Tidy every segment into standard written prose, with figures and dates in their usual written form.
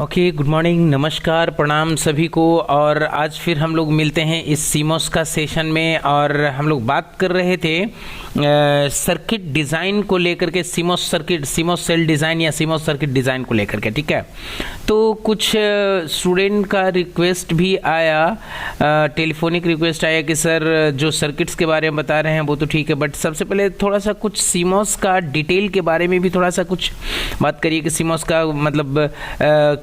Okay, good morning, नमस्कार, प्रणाम सभी को। और आज फिर हम लोग मिलते हैं इस सीमोस का सेशन में और हम लोग बात कर रहे थे सर्किट डिज़ाइन को लेकर के, CMOS circuit, CMOS cell design या सीमोस सर्किट डिज़ाइन को लेकर के। ठीक है, तो कुछ स्टूडेंट का रिक्वेस्ट भी आया, टेलीफोनिक रिक्वेस्ट आया कि सर जो सर्किट्स के बारे में बता रहे हैं वो तो ठीक है, बट सबसे पहले थोड़ा सा कुछ सीमोस का डिटेल के बारे में भी थोड़ा सा कुछ बात करिए कि सीमोस का मतलब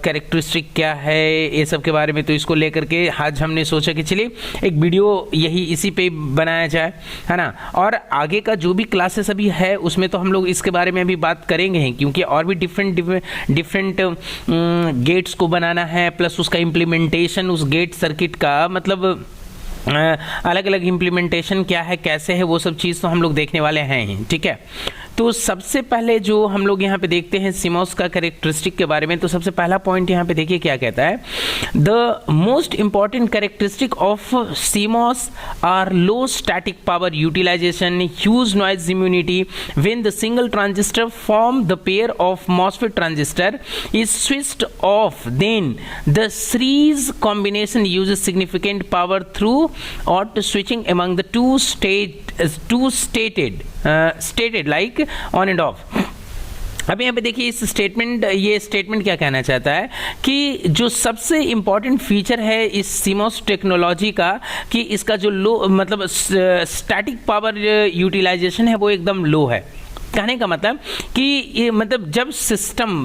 कैरेक्टरिस्टिक क्या है, ये सब के बारे में। तो इसको लेकर के आज हमने सोचा कि चलिए एक वीडियो यही इसी पे बनाया जाए, है ना। और आगे का जो भी क्लासेस अभी है उसमें तो हम लोग इसके बारे में भी बात करेंगे ही, क्योंकि और भी डिफरेंट गेट्स को बनाना है, प्लस उसका इम्प्लीमेंटेशन, उस गेट सर्किट का मतलब अलग अलग इम्प्लीमेंटेशन क्या है, कैसे है, वो सब चीज़ तो हम लोग देखने वाले हैं ही। ठीक है, तो सबसे पहले जो हम लोग यहाँ पे देखते हैं सीमोस का कैरेक्टरिस्टिक के बारे में, तो सबसे पहला पॉइंट यहाँ पे देखिए क्या कहता है। The most important characteristic of CMOS are low static power utilization, huge noise immunity when the single transistor form the pair of MOSFET transistor is switched off, then the series combination uses significant power throughout switching among the two stated like on and off। अब यहाँ पे देखिए इस statement, ये statement क्या कहना चाहता है कि जो सबसे इम्पॉर्टेंट फीचर है इस सीमोस टेक्नोलॉजी का, कि इसका जो लो मतलब स्टैटिक पावर यूटिलाइजेशन है वो एकदम लो है। कहने का मतलब कि ये मतलब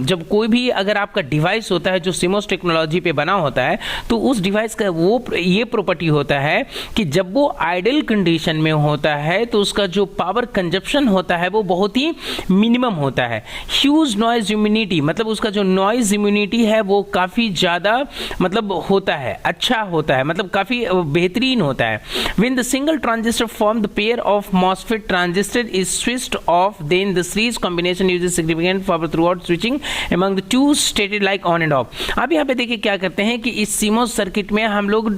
जब कोई भी अगर आपका डिवाइस होता है जो सीमोस टेक्नोलॉजी पे बना होता है, तो उस डिवाइस का वो ये प्रॉपर्टी होता है कि जब वो आइडल कंडीशन में होता है तो उसका जो पावर कंजप्शन होता है वो बहुत ही मिनिमम होता है। ह्यूज नॉइज इम्यूनिटी, मतलब उसका जो नॉइज इम्यूनिटी है वो काफ़ी ज़्यादा मतलब होता है, अच्छा होता है, मतलब काफ़ी बेहतरीन होता है। When the single transistor form the pair of MOSFET transistor is switched of, then the series combination uses significant power throughout switching among the two stated like on and off। अब यहाँ पे देखिए क्या करते हैं कि इस CMOS सर्किट में हम लोग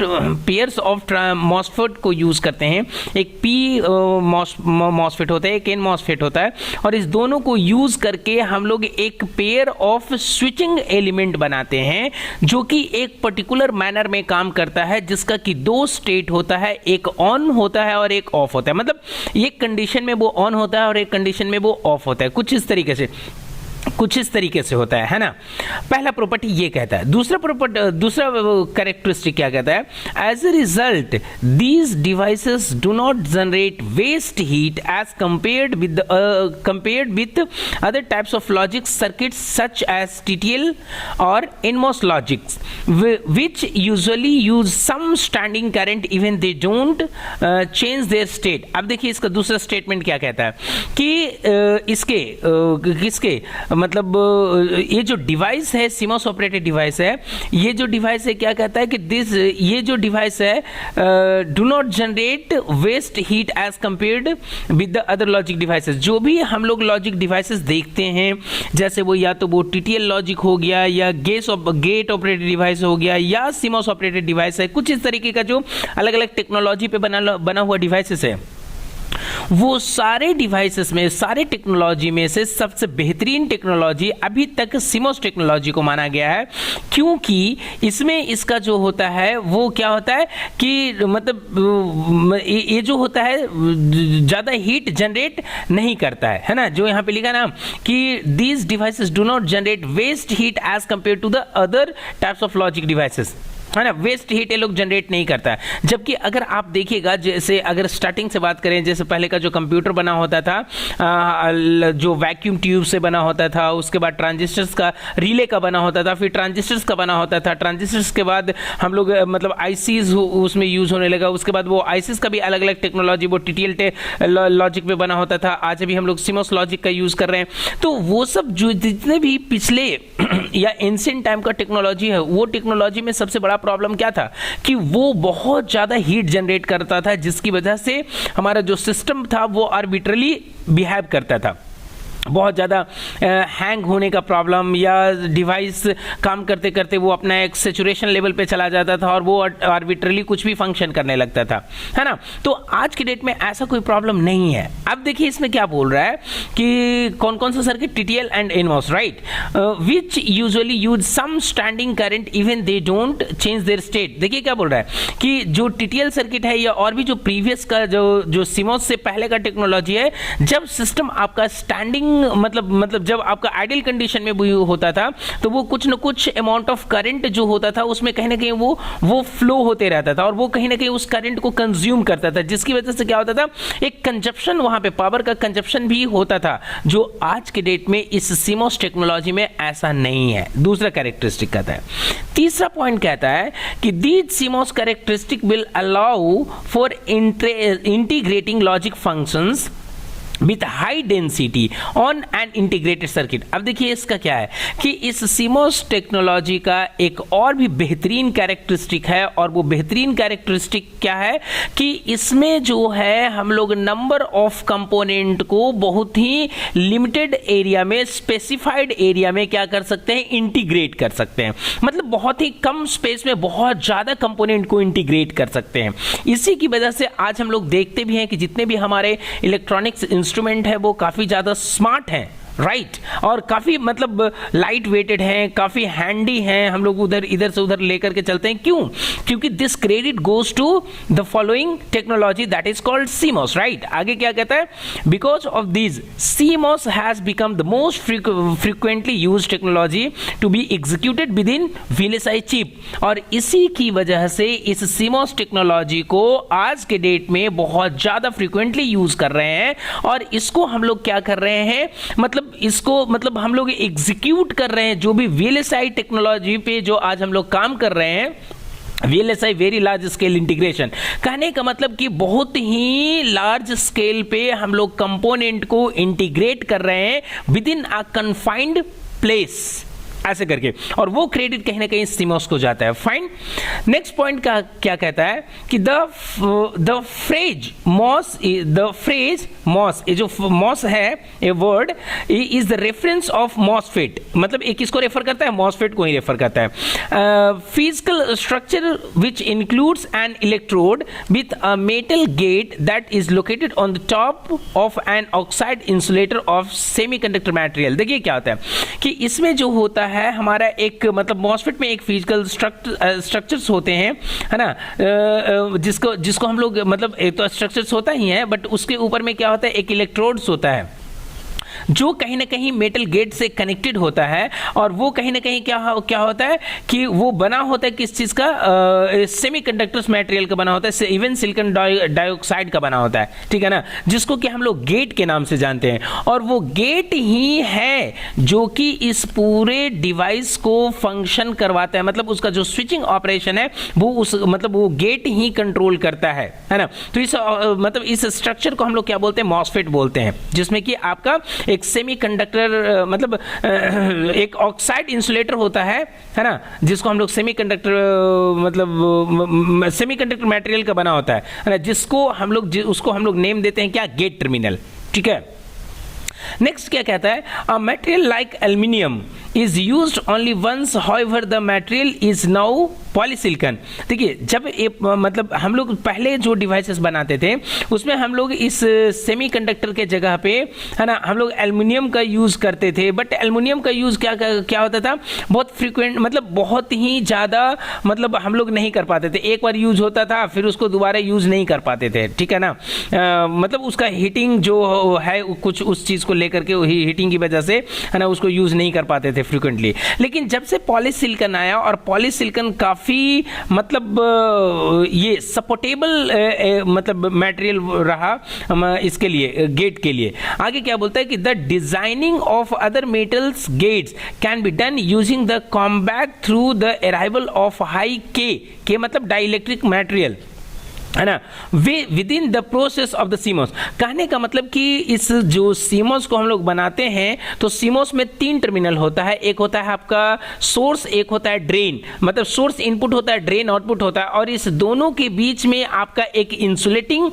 पेयर्स ऑफ मॉसफेट को यूज करते हैं। एक P मॉसफेट होता है, एक N मॉसफेट होता है, और इस दोनों को यूज करके हम लोग एक पेयर ऑफ स्विचिंग एलिमेंट बनाते हैं जो कि एक पर्टिकुलर मैनर में काम करता है, जिसका कि दो स्टेट होता है, एक ऑन होता है और एक ऑफ होता है। मतलब एक कंडीशन में वो ऑन होता है और एक कंडीशन में वो ऑफ होता है, कुछ इस तरीके से होता है ना। पहला प्रॉपर्टी ये कहता है। दूसरा कैरेक्टरिस्टिक क्या कहता है, as a result these devices do not generate waste heat as compared with other types of logic circuits such as TTL और NMOS logics which usually use some standing current even they don't change their state। अब देखिए इसका दूसरा statement क्या कहता है कि किसके मतलब ये जो डिवाइस है, सीमोस ऑपरेटेड डिवाइस है, ये जो डिवाइस है क्या कहता है कि ये जो डिवाइस है do not generate waste heat as compared with the other logic devices. जो भी हम लोग लॉजिक डिवाइसेस देखते हैं, जैसे वो या तो वो TTL लॉजिक हो गया, या गेट ऑपरेटेड डिवाइस हो गया, या सीमोस ऑपरेटेड डिवाइस है, कुछ इस तरीके का जो अलग अलग टेक्नोलॉजी पे बना हुआ डिवाइसेस है, वो सारे डिवाइसेस में, सारे टेक्नोलॉजी में से सबसे बेहतरीन टेक्नोलॉजी अभी तक सीमोस टेक्नोलॉजी को माना गया है। क्योंकि इसमें इसका जो होता है वो क्या होता है कि मतलब ये जो होता है ज़्यादा हीट जनरेट नहीं करता है ना। जो यहाँ पे लिखा ना कि these devices do not generate waste heat as compare to the other types of logic devices, है ना। वेस्ट हीट ये लोग जनरेट नहीं करता है। जबकि अगर आप देखिएगा, जैसे अगर स्टार्टिंग से बात करें, जैसे पहले का जो कंप्यूटर बना होता था जो वैक्यूम ट्यूब से बना होता था, उसके बाद ट्रांजिस्टर्स का रिले का बना होता था, फिर ट्रांजिस्टर्स का बना होता था, ट्रांजिस्टर्स के बाद हम लोग मतलब आईसीज उसमें यूज होने लगा, उसके बाद वो आईसीज का भी अलग अलग टेक्नोलॉजी, वो TTL लॉजिक में बना होता था, आज अभी हम लोग सीमोस लॉजिक का यूज कर रहे हैं। तो वो सब जो जितने भी पिछले या एंशिएंट टाइम का टेक्नोलॉजी है, वो टेक्नोलॉजी में सबसे बड़ा प्रॉब्लम क्या था कि वो बहुत ज़्यादा हीट जनरेट करता था, जिसकी वजह से हमारा जो सिस्टम था वो आर्बिट्रली बिहेव करता था। बहुत ज़्यादा हैंग होने का प्रॉब्लम, या डिवाइस काम करते करते वो अपना एक सेचुरेशन लेवल पे चला जाता था और वो आर्बिट्रली कुछ भी फंक्शन करने लगता था, है ना। तो आज की डेट में ऐसा कोई प्रॉब्लम नहीं है। अब देखिए इसमें क्या बोल रहा है कि कौन कौन सा circuit, TTL and NMOS, right, which usually use some standing current even they don't change their state. देखिए क्या बोल रहा है कि जो टीटीएल सर्किट है या और भी जो प्रीवियस का जो सीमॉस से पहले का टेक्नोलॉजी है, जब सिस्टम आपका स्टैंडिंग मतलब जब आपका आइडियल कंडीशन में भी होता था तो वो कुछ न कुछ अमाउंट ऑफ करंट जो होता था उसमें कहीं ना कहीं वो फ्लो होते रहता था और वो कहीं ना कहीं उस करंट को कंज्यूम करता था, जिसकी वजह से क्या होता था, एक कंजप्शन, वहां पे पावर का कंजप्शन भी होता था, जो आज के डेट में इस सीमॉस टेक्नोलॉजी में ऐसा नहीं है। दूसरा कैरेक्टरिस्टिक कहता है। तीसरा पॉइंट कहता है कि these CMOS characteristic will allow for integrating logic functions with high density on an integrated circuit. अब देखिए इसका क्या है कि इस सीमॉस टेक्नोलॉजी का एक और भी बेहतरीन कैरेक्टरिस्टिक है, और वो बेहतरीन कैरेक्टरिस्टिक क्या है कि इसमें जो है हम लोग नंबर ऑफ कंपोनेंट को बहुत ही लिमिटेड एरिया में, स्पेसिफाइड एरिया में क्या कर सकते हैं, इंटीग्रेट कर सकते हैं। मतलब बहुत ही कम स्पेस में बहुत ज्यादा कंपोनेंट को इंटीग्रेट कर सकते हैं। इसी की वजह से आज हम लोग देखते भी हैं कि जितने भी हमारे इलेक्ट्रॉनिक्स इंस्ट्रूमेंट है वो काफी ज्यादा स्मार्ट हैं, राइट, और काफी मतलब लाइट वेटेड हैं, काफी हैंडी हैं, हम लोग इधर से उधर लेकर के चलते हैं। क्यों? क्योंकि this credit goes to the following technology that is called CMOS, right. आगे क्या कहता है, because of this CMOS has become the most frequently use technology to be executed within VLSI chip, और इसी की वजह से इस सीमॉस टेक्नोलॉजी को आज के डेट में बहुत ज्यादा फ्रीक्वेंटली यूज कर रहे हैं, और इसको हम लोग क्या कर रहे हैं, मतलब हम लोग एग्जीक्यूट कर रहे हैं। जो भी वीएलएसआई टेक्नोलॉजी पे जो आज हम लोग काम कर रहे हैं, VLSI very large scale integration, कहने का मतलब कि बहुत ही लार्ज स्केल पे हम लोग कंपोनेंट को इंटीग्रेट कर रहे हैं with in a confined place, ऐसे करके, और वो क्रेडिट कहीं ना कहीं सीमॉस को जाता है। फाइन। नेक्स्ट पॉइंट का क्या कहता है कि द फ्रेज मॉस, ये जो मॉस है, a word is the reference of MOSFET, मतलब एक किसको रेफर करता है, मॉसफेट को ही रेफर करता है। Physical structure which includes an electrode with a metal gate that is located on the top of an oxide insulator of semiconductor material. देखिए क्या होता है कि इसमें जो होता है हमारा एक मतलब मॉसफेट में एक फिजिकल स्ट्रक्चर्स होते हैं, है ना, जिसको हम लोग मतलब एक तो स्ट्रक्चर्स होता ही है, बट उसके ऊपर में क्या होता है, एक इलेक्ट्रोड्स होता है जो कहीं ना कहीं मेटल गेट से कनेक्टेड होता है, और वो कहीं ना कहीं क्या होता है कि वो बना होता है किस चीज का, सेमीकंडक्टर्स मटेरियल का बना होता है, इवन सिलिकॉन डाइऑक्साइड का बना होता है, ठीक है ना, जिसको कि हम लोग गेट के नाम से जानते हैं। और वो गेट ही है जो कि इस पूरे डिवाइस को फंक्शन करवाता है, मतलब उसका जो स्विचिंग ऑपरेशन है वो गेट ही कंट्रोल करता है ना। तो इस स्ट्रक्चर को हम लोग क्या बोलते हैं, मॉसफेट बोलते हैं, जिसमें कि आपका एक सेमीकंडक्टर मतलब एक ऑक्साइड इंसुलेटर होता है ना, जिसको हम लोग सेमीकंडक्टर मतलब सेमीकंडक्टर मटेरियल का बना होता है ना, जिसको हम लोग उसको हम लोग नेम देते हैं क्या, गेट टर्मिनल, ठीक है। नेक्स्ट क्या कहता है, a material like aluminium is used only once, however the material is now polysilicon. देखिए जब मतलब हम लोग पहले जो डिवाइसेस बनाते थे उसमें हम लोग इस सेमीकंडक्टर के जगह पे, है ना, हम लोग एल्युमिनियम का यूज करते थे, बट एल्युमिनियम का यूज क्या होता था, बहुत फ्रीक्वेंट, मतलब बहुत ही ज़्यादा मतलब हम लोग नहीं कर पाते थे। एक बार यूज होता था फिर उसको दोबारा यूज नहीं कर पाते थे, ठीक है ना, मतलब उसका हीटिंग जो है कुछ उस चीज़ को लेकर के हीटिंग की वजह से, है ना, उसको यूज नहीं कर पाते थे फ्रीक्वेंटली। लेकिन जब से पॉलीसिलिकॉन आया, और पॉलीसिलिकॉन काफी मतलब ये सपोर्टेबल मतलब मटेरियल रहा इसके लिए, गेट के लिए। आगे क्या बोलता है कि the designing of other metals gates can be done using the compact through the arrival of high k मतलब डाइलेक्ट्रिक मटेरियल, है ना, way within the process of the CMOS. कहने का मतलब कि इस जो सीमोस को हम लोग बनाते हैं तो सीमोस में 3 टर्मिनल होता है, एक होता है आपका सोर्स, एक होता है ड्रेन, मतलब सोर्स इनपुट होता है, ड्रेन आउटपुट होता है, और इस दोनों के बीच में आपका एक इंसुलेटिंग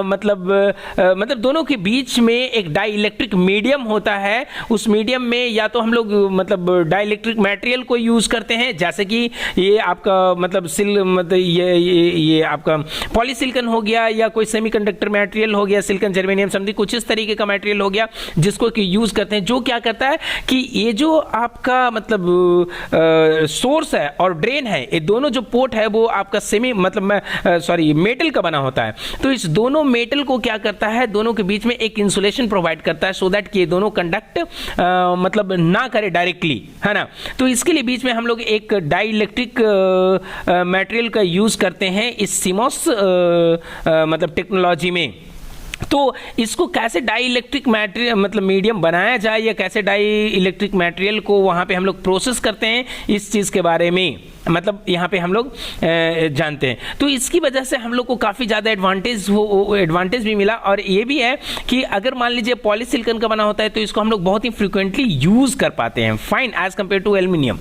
मतलब दोनों के बीच में एक डाई इलेक्ट्रिक मीडियम होता है। उस मीडियम में या तो हम लोग मतलब डाई इलेक्ट्रिक मटेरियल को यूज करते हैं, जैसे कि ये आपका मतलब ये आपका पॉलीसिलिकॉन हो गया, या कोई सेमीकंडक्टर मटेरियल हो गया, सिलिकॉन, जर्मेनियम, समथिंग कुछ इस तरीके का मटेरियल हो गया जिसको कि यूज करते हैं, जो क्या करता है कि ये जो आपका मतलब सोर्स है और ड्रेन है, ये दोनों जो पोर्ट है वो आपका मेटल का बना होता है। तो इस दोनों मेटल को क्या करता है, दोनों के बीच में एक इंसुलेशन प्रोवाइड करता है, सो दैट कि ये दोनों कंडक्ट मतलब ना करे डायरेक्टली, है ना। तो इसके लिए बीच में हम लोग एक डाई इलेक्ट्रिक मटेरियल का यूज करते हैं इस सीमोस मतलब टेक्नोलॉजी में। तो इसको कैसे डाई इलेक्ट्रिक मटेरियल मतलब मीडियम बनाया जाए, या कैसे डाई इलेक्ट्रिक मटेरियल को वहां पे हम लोग प्रोसेस करते हैं, इस चीज के बारे में मतलब यहाँ पे हम लोग जानते हैं। तो इसकी वजह से हम लोग को काफ़ी ज़्यादा एडवांटेज भी मिला, और ये भी है कि अगर मान लीजिए पॉलीसिलिकॉन का बना होता है तो इसको हम लोग बहुत ही फ्रिक्वेंटली यूज़ कर पाते हैं, fine, as compare to aluminium.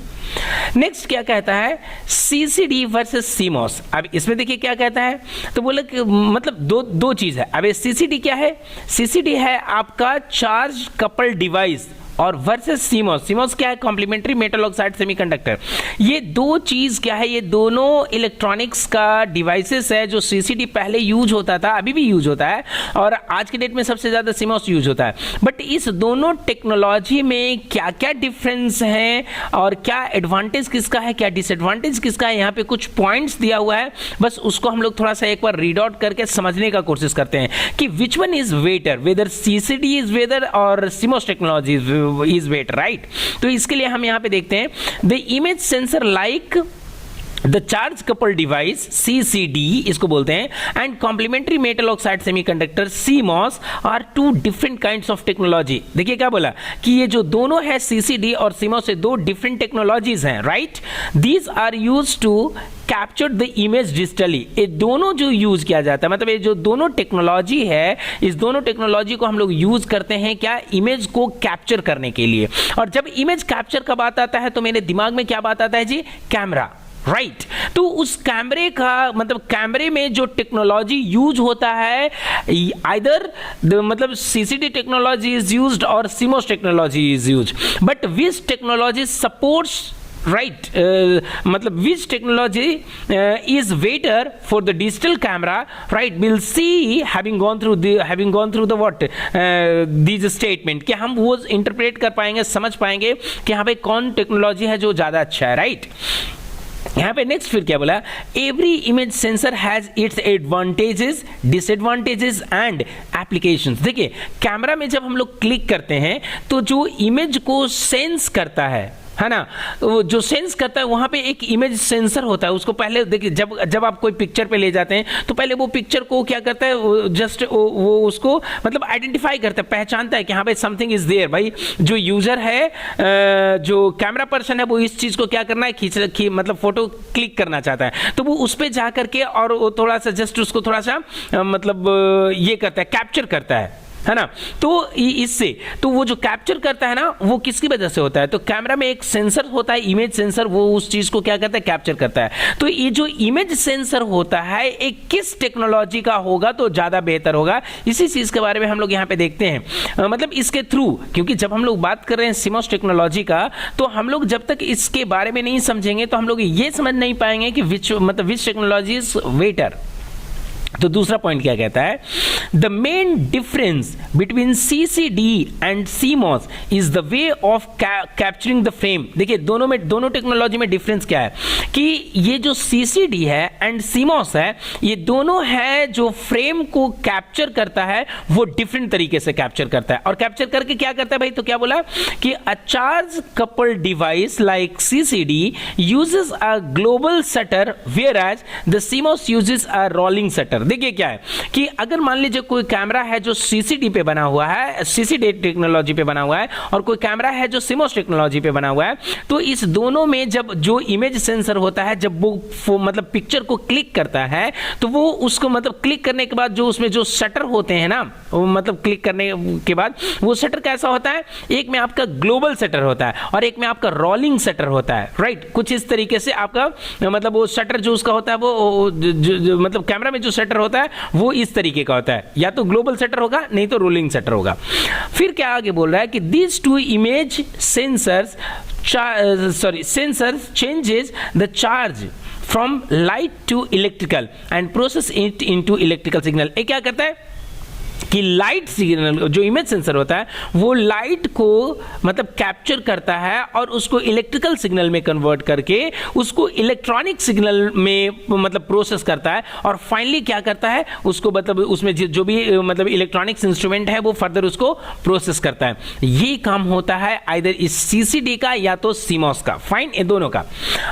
Next क्या कहता है, सीसीडी वर्सेस सीमोस। अब इसमें देखिए क्या कहता है, तो बोले कि मतलब दो चीज़ है। अब सीसीडी क्या है, सीसीडी है आपका चार्ज कपल डिवाइस, और वर्सेस सीमोस। सीमोस क्या है, कॉम्प्लीमेंट्री मेटल ऑक्साइड सेमीकंडक्टर। ये दो चीज क्या है, ये दोनों इलेक्ट्रॉनिक्स का डिवाइसेस है। जो सीसीडी पहले यूज होता था, अभी भी यूज होता है, और आज के डेट में सबसे ज्यादा सीमोस यूज होता है। बट इस दोनों टेक्नोलॉजी में क्या क्या डिफरेंस है, और क्या एडवांटेज किसका है, क्या डिसएडवांटेज किसका है, यहाँ पे कुछ पॉइंट्स दिया हुआ है, बस उसको हम लोग थोड़ा सा एक बार रीड आउट करके समझने का कोशिश करते हैं कि which one is better, whether CCD is better और CMOS technology is better, right. तो इसके लिए हम यहां पे देखते हैं, the image sensor like the charge couple device CCD इसको बोलते हैं, and complementary metal oxide semiconductor CMOS are two different kinds of technology. देखिए क्या बोला कि ये जो दोनों है CCD और CMOS, से दो डिफरेंट टेक्नोलॉजीज हैं, right. These are used to capture the image digitally. ये दोनों जो यूज किया जाता है, मतलब ये जो दोनों टेक्नोलॉजी है, इस दोनों टेक्नोलॉजी को हम लोग यूज करते हैं क्या, इमेज को कैप्चर करने के लिए। और जब इमेज कैप्चर का बात आता है तो मेरे दिमाग में क्या बात आता है जी, कैमरा, राइट। तो उस कैमरे का मतलब कैमरे में जो टेक्नोलॉजी यूज होता है, आइदर मतलब सीसीडी टेक्नोलॉजी इज यूज्ड और CMOS technology is used, but which technology supports, right, मतलब which technology is better for the digital camera, right? We'll see having gone through the what these statement, कि हम वो interpret कर पाएंगे, समझ पाएंगे कि हाँ भाई कौन टेक्नोलॉजी है जो ज़्यादा अच्छा है, राइट। यहाँ पे नेक्स्ट फिर क्या बोला, every image sensor has its advantages, disadvantages and applications. देखिए कैमरा में जब हम लोग क्लिक करते हैं तो जो इमेज को सेंस करता है ना, वो जो सेंस करता है वहां पे एक इमेज सेंसर होता है। उसको पहले देखिए जब आप कोई पिक्चर पे ले जाते हैं तो पहले वो पिक्चर को क्या करता है, जस्ट वो उसको मतलब आइडेंटिफाई करता है, पहचानता है कि हाँ भाई समथिंग इज देयर। भाई जो यूजर है, जो कैमरा पर्सन है, वो इस चीज को क्या करना है, मतलब फोटो क्लिक करना चाहता है, तो वो उस पर जा करके और वो थोड़ा सा जस्ट उसको थोड़ा सा मतलब ये करता है, कैप्चर करता है ना। तो इससे तो वो जो कैप्चर करता है ना, वो किसकी वजह से होता है, तो कैमरा में एक सेंसर होता है, इमेज सेंसर, वो उस चीज को क्या करता है, कैप्चर करता है। तो ये जो इमेज सेंसर होता है एक किस टेक्नोलॉजी का होगा तो ज्यादा बेहतर होगा, इसी चीज के बारे में हम लोग यहाँ पे देखते हैं। मतलब इसके थ्रू, क्योंकि जब हम लोग बात कर रहे हैं सीमोस टेक्नोलॉजी का, तो हम लोग जब तक इसके बारे में नहीं समझेंगे तो हम लोग ये समझ नहीं पाएंगे कि विच टेक्नोलॉजी इज बेटर। तो दूसरा पॉइंट क्या कहता है, the main difference between CCD and CMOS is the way of capturing the frame. देखिए दोनों टेक्नोलॉजी में डिफरेंस क्या है कि ये जो सीसीडी है एंड सीमोस है, ये दोनों है जो फ्रेम को कैप्चर करता है वो डिफरेंट तरीके से कैप्चर करता है। और कैप्चर करके क्या करता है भाई, तो क्या बोला कि a charge couple device like CCD uses a global shutter whereas the CMOS uses a rolling shutter. Sensor. देखिए क्या है कि अगर मान लीजिए कोई कैमरा है जो सीसीडी पे बना हुआ है, सीसीडी टेक्नोलॉजी पे बना हुआ है, और कोई कैमरा है जो सीमोस टेक्नोलॉजी पे बना हुआ है, तो इस दोनों में जब जो इमेज सेंसर होता है, जब वो मतलब पिक्चर को क्लिक करता है, तो वो उसको मतलब क्लिक करने के बाद जो उसमें जो शटर होते हैं ना, मतलब क्लिक करने के बाद वो शटर कैसा होता है, एक में आपका ग्लोबल शटर होता है और एक में आपका रोलिंग शटर होता है, राइट। कुछ इस तरीके से आपका मतलब वो शटर जो उसका होता है वो मतलब कैमरा में जो शटर होता है वो इस तरीके का होता है, या तो ग्लोबल शटर होगा नहीं तो रोलिंग शटर होगा। फिर क्या आगे बोल रहा है कि these two image sensors changes the charge from light to electrical and process it into electrical signal। ये क्या करता है कि लाइट सिग्नल, जो इमेज सेंसर होता है वो लाइट को मतलब कैप्चर करता है और उसको इलेक्ट्रिकल सिग्नल में कन्वर्ट करके उसको इलेक्ट्रॉनिक सिग्नल में मतलब प्रोसेस करता है, और फाइनली क्या करता है उसको मतलब उसमें जो भी मतलब इलेक्ट्रॉनिक्स इंस्ट्रूमेंट है वो फर्दर उसको प्रोसेस करता है। ये काम होता है आइदर इस सीसीडी का या तो सीमॉस का। फाइन, ये दोनों का।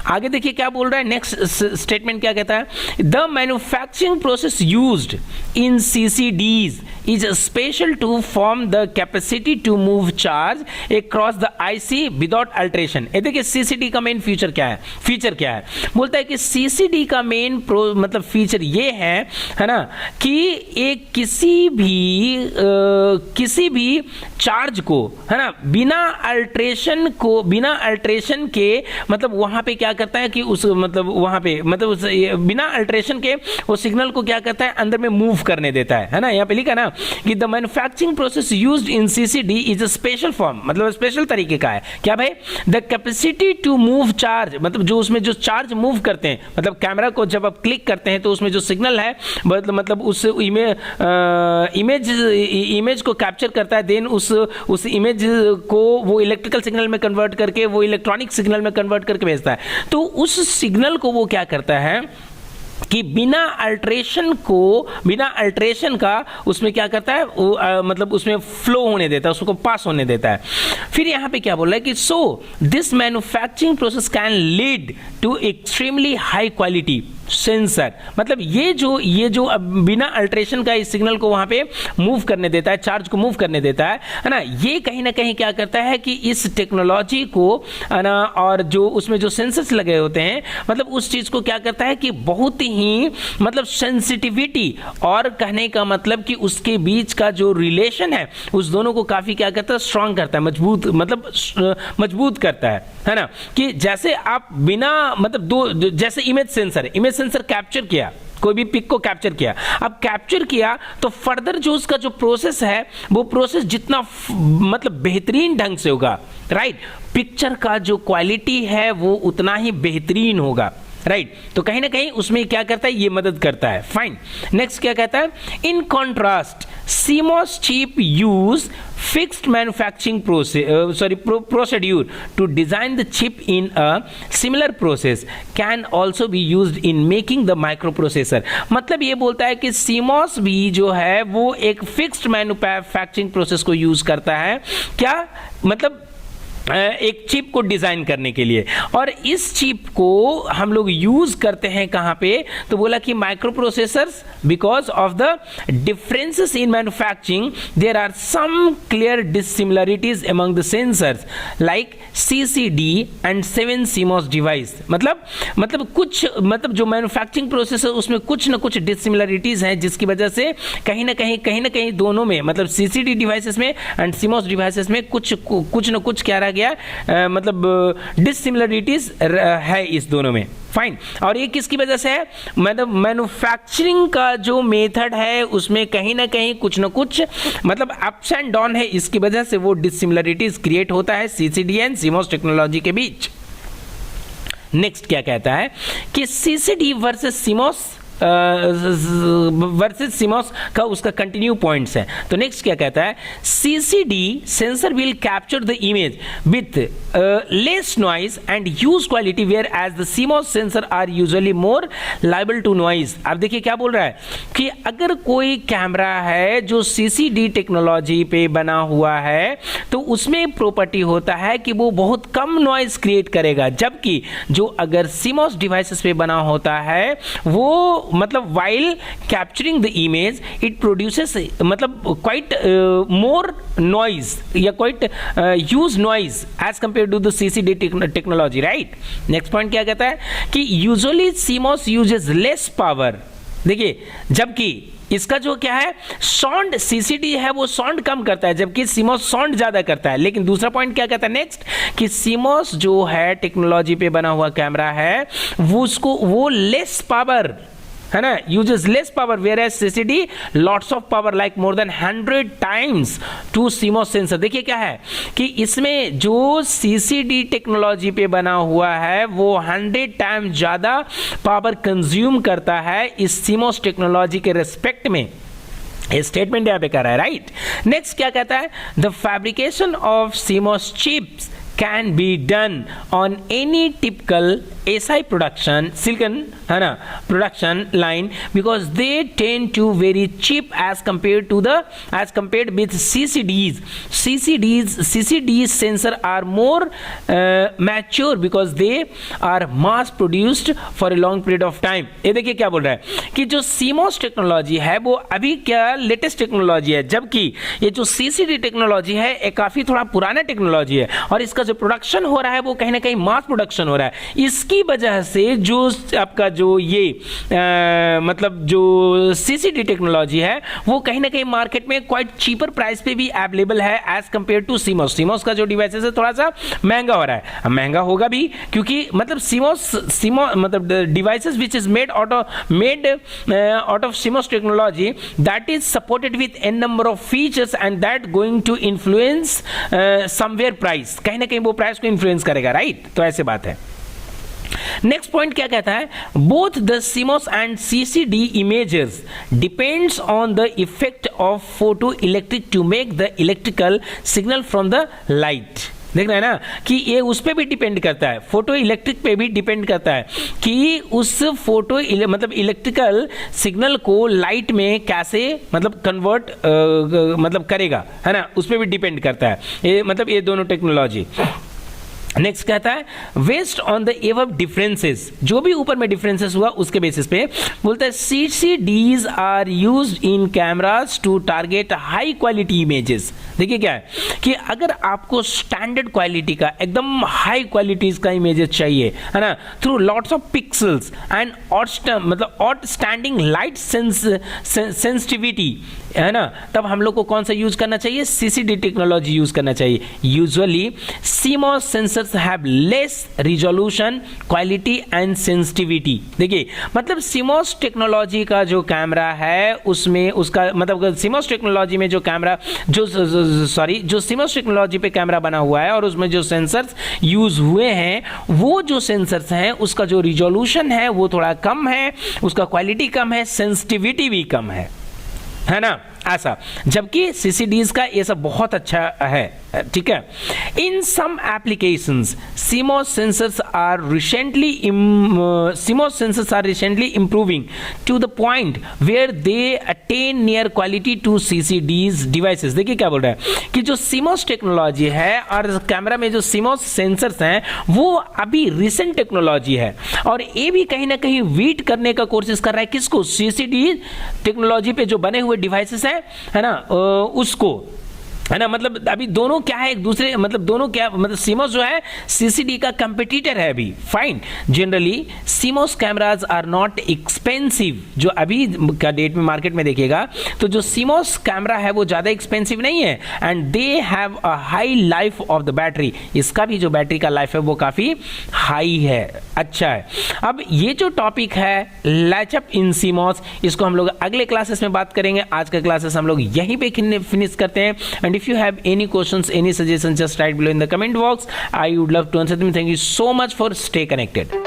आगे देखिए क्या बोल रहा है, नेक्स्ट स्टेटमेंट क्या कहता है, the manufacturing process used in CCDs is special to form the capacity to move charge across the IC without alteration। ये देखिए CCD का मेन फीचर क्या है, बोलता है कि CCD का मेन मतलब फीचर ये है ना, कि एक किसी भी चार्ज को है ना बिना अल्ट्रेशन के मतलब वहां पे क्या करता है कि उस मतलब वहां पे मतलब बिना अल्ट्रेशन के वो सिग्नल को क्या करता है अंदर में मूव करने देता है ना। यहाँ पे लिखा ना कि the manufacturing process used in CCD is a special form, मतलब स्पेशल तरीके का है। क्या भाई, the capacity to move charge, मतलब जो उसमें जो चार्ज मूव करते हैं, मतलब कैमरा को जब आप क्लिक करते हैं तो उसमें जो सिग्नल है मतलब उस इमेज को कैप्चर करता है, देन उस इमेज को वो इलेक्ट्रिकल सिग्नल में कन्वर्ट करके वो इलेक्ट्रॉनिक सिग्नल में कन्वर्ट करके भेजता है। तो उस सिग्नल को वो क्या करता है कि बिना अल्ट्रेशन का उसमें क्या करता है मतलब उसमें फ्लो होने देता है, उसको पास होने देता है। फिर यहां पे क्या बोल रहा है कि so this manufacturing process can lead to extremely high quality sensor, मतलब ये जो बिना अल्ट्रेशन का इस सिग्नल को वहां पे मूव करने देता है, चार्ज को मूव करने देता है ना, ये कहीं ना कहीं क्या करता है कि इस टेक्नोलॉजी को ना और जो उसमें जो सेंसर्स लगे होते हैं मतलब उस चीज को क्या करता है कि बहुत ही मतलब सेंसिटिविटी और कहने का मतलब कि उसके बीच का जो रिलेशन है उस दोनों को काफी क्या करता है स्ट्रांग करता है, मजबूत करता है ना। कि जैसे आप बिना मतलब जैसे इमेज सेंसर कैप्चर किया, कोई भी पिक को कैप्चर किया, अब कैप्चर किया तो फर्दर जो उसका जो प्रोसेस है वो प्रोसेस जितना मतलब बेहतरीन ढंग से होगा, राइट, पिक्चर का जो क्वालिटी है वो उतना ही बेहतरीन होगा, राइट। तो कहीं ना कहीं उसमें क्या करता है, ये मदद करता है। फाइन, नेक्स्ट क्या कहता है, in contrast CMOS chip use fixed manufacturing procedure to design the chip in a similar process can also be used in making the microprocessor। मतलब ये बोलता है कि CMOS भी जो है वो एक फिक्स्ड मैन्युफैक्चरिंग प्रोसेस को यूज करता है, क्या मतलब एक चिप को डिजाइन करने के लिए, और इस चिप को हम लोग यूज करते हैं कहां पे, तो बोला कि micro processors, because of the differences in manufacturing there are some clear dissimilarities among the sensors like CCD and 7 CMOS device. मतलब कुछ मतलब जो मैन्युफैक्चरिंग प्रोसेस है उसमें कुछ ना कुछ डिसिमिलरिटीज हैं जिसकी वजह से कहीं ना कहीं दोनों में मतलब CCD डिवाइसेस में एंड CMOS डिवाइसेस में कुछ ना कुछ क्या रह गया मतलब डिसिमिलरिटीज है इस दोनों में। फाइन, और ये किसकी वजह से है, मतलब मैन्युफैक्चरिंग का जो मेथड है उसमें कहीं ना कहीं कुछ ना कुछ मतलब अप्स एंड डाउन है, इसकी वजह से वो डिसिमिलरिटीज क्रिएट होता है CCD एंड CMOS टेक्नोलॉजी के बीच। नेक्स्ट क्या कहता है कि CCD वर्सेस CMOS का उसका कंटिन्यू पॉइंट्स है। तो नेक्स्ट क्या कहता है, CCD sensor will capture the image with less noise and huge quality, whereas the CMOS sensor are usually more liable to noise. अब देखिए क्या बोल रहा है कि अगर कोई कैमरा है जो CCD टेक्नोलॉजी पे बना हुआ है तो उसमें प्रॉपर्टी होता है कि वो बहुत कम नॉइज क्रिएट करेगा, जबकि जो अगर CMOS डिवाइसेस पे बना होता है वो मतलब while capturing the image it produces मतलब quite more noise या quite huge noise as compared to the CCD technology, right? Next point क्या कहता है कि usually CMOS uses less power. देखिए, जबकि इसका जो क्या है साउंड सीसीडी है वो साउंड कम करता है, जबकि सीमोस साउंड ज्यादा करता है. लेकिन दूसरा पॉइंट क्या कहता है नेक्स्ट कि सीमोस जो है टेक्नोलॉजी पे बना हुआ कैमरा है वो लेस पावर है ना, uses less power, whereas CCD lots of power like more than 100 times to CMOS sensor. देखिए क्या है कि इसमें जो CCD टेक्नोलॉजी पे बना हुआ है वो 100 टाइम ज़्यादा पावर कंज्यूम करता है इस CMOS टेक्नोलॉजी के रेस्पेक्ट में. ये स्टेटमेंट यहाँ पे कर रहा है, राइट. नेक्स्ट क्या कहता है, the fabrication of CMOS chips can be done on any typical SI production silicon है ना production line because they tend to very cheap as compared with CCDs. CCDs sensor are more mature because they are mass produced for a long period of time. ये देखिए क्या बोल रहा है कि जो CMOS टेक्नोलॉजी है वो अभी क्या लेटेस्ट टेक्नोलॉजी है, जबकि ये जो CCD टेक्नोलॉजी है ये काफी थोड़ा पुराना टेक्नोलॉजी है और इसका जो प्रोडक्शन हो रहा है वो कहीं ना कहीं मास प्रोडक्शन हो रहा है. इसकी वजह से जो आपका जो ये मतलब जो CCD टेक्नोलॉजी है वो कहीं ना कहीं मार्केट में क्वाइट चीपर प्राइस पे भी अवेलेबल है as compare to CMOS. CMOS का जो डिवाइसेस है थोड़ा सा महंगा हो रहा है, महंगा होगा भी क्योंकि मतलब CMOS मतलब devices which is made out of CMOS technology that is supported with an number of features and that going to influence somewhere price, कहीं ना कहीं वो प्राइस को इन्फ्लुएंस करेगा, राइट. तो ऐसे बात है. नेक्स्ट पॉइंट क्या कहता है, both the CMOS and CCD images depends on the effect of photo electric to make the electrical signal from the light. देख रहे हैं ना कि ये उस पे भी डिपेंड करता है, फोटो इलेक्ट्रिक पे भी डिपेंड करता है कि उस फोटो मतलब इलेक्ट्रिकल सिग्नल को लाइट में कैसे मतलब कन्वर्ट मतलब करेगा, है ना, उस पे भी डिपेंड करता है ये मतलब ये दोनों टेक्नोलॉजी. नेक्स्ट कहता है waste on the above differences, जो भी ऊपर में डिफरेंसेस हुआ उसके बेसिस पे बोलता है CCDs are used in cameras to target high quality images. देखिए क्या है कि अगर आपको स्टैंडर्ड क्वालिटी का एकदम हाई क्वालिटीज का इमेजेस चाहिए, है ना, through lots of pixels and मतलब आउटस्टैंडिंग लाइट सेंसिटिविटी, है ना, तब हम लोग को कौन सा यूज करना चाहिए, CCD टेक्नोलॉजी यूज करना चाहिए. Usually CMOS sensors have less resolution, quality and sensitivity. देखिए मतलब CMOS टेक्नोलॉजी का जो कैमरा है उसमें उसका मतलब CMOS टेक्नोलॉजी में जो कैमरा जो CMOS टेक्नोलॉजी पे कैमरा बना हुआ है और उसमें जो सेंसर्स यूज हुए हैं वो जो सेंसर्स हैं उसका जो रिजोल्यूशन है वो थोड़ा कम है, उसका क्वालिटी कम है, सेंसिटिविटी भी कम है ना, ऐसा. जबकि CCDs का ये सब बहुत अच्छा है, ठीक है. In some applications CMOS sensors are recently improving to the point where they attain near quality to CCDs devices. देखिए क्या बोल रहा है कि जो CMOS टेक्नोलॉजी है और कैमरा में जो CMOS सेंसर्स हैं वो अभी रिसेंट टेक्नोलॉजी है और ये भी कहीं ना कहीं वीट करने का कोशिश कर रहा है किसको, CCD टेक्नोलॉजी पे जो बने हुए डिवाइसेस है ना उसको, है ना. मतलब अभी दोनों क्या है एक दूसरे मतलब दोनों क्या मतलब CMOS जो है CCD का कंपटीटर है अभी, fine. Generally CMOS cameras are not expensive. जो अभी का डेट में मार्केट में देखिएगा तो जो CMOS कैमरा है वो ज़्यादा एक्सपेंसिव नहीं है and they have a high life of the battery. इसका भी जो बैटरी का लाइफ है वो काफ़ी हाई है, अच्छा है. अब ये जो टॉपिक है लैचअप इन CMOS इसको हम लोग अगले क्लासेस में बात करेंगे. आज का क्लासेस हम लोग यहीं पे फिनिश करते हैं. And if you have any questions, any suggestions, just write below in the comment box. I would love to answer them. Thank you so much for stay connected.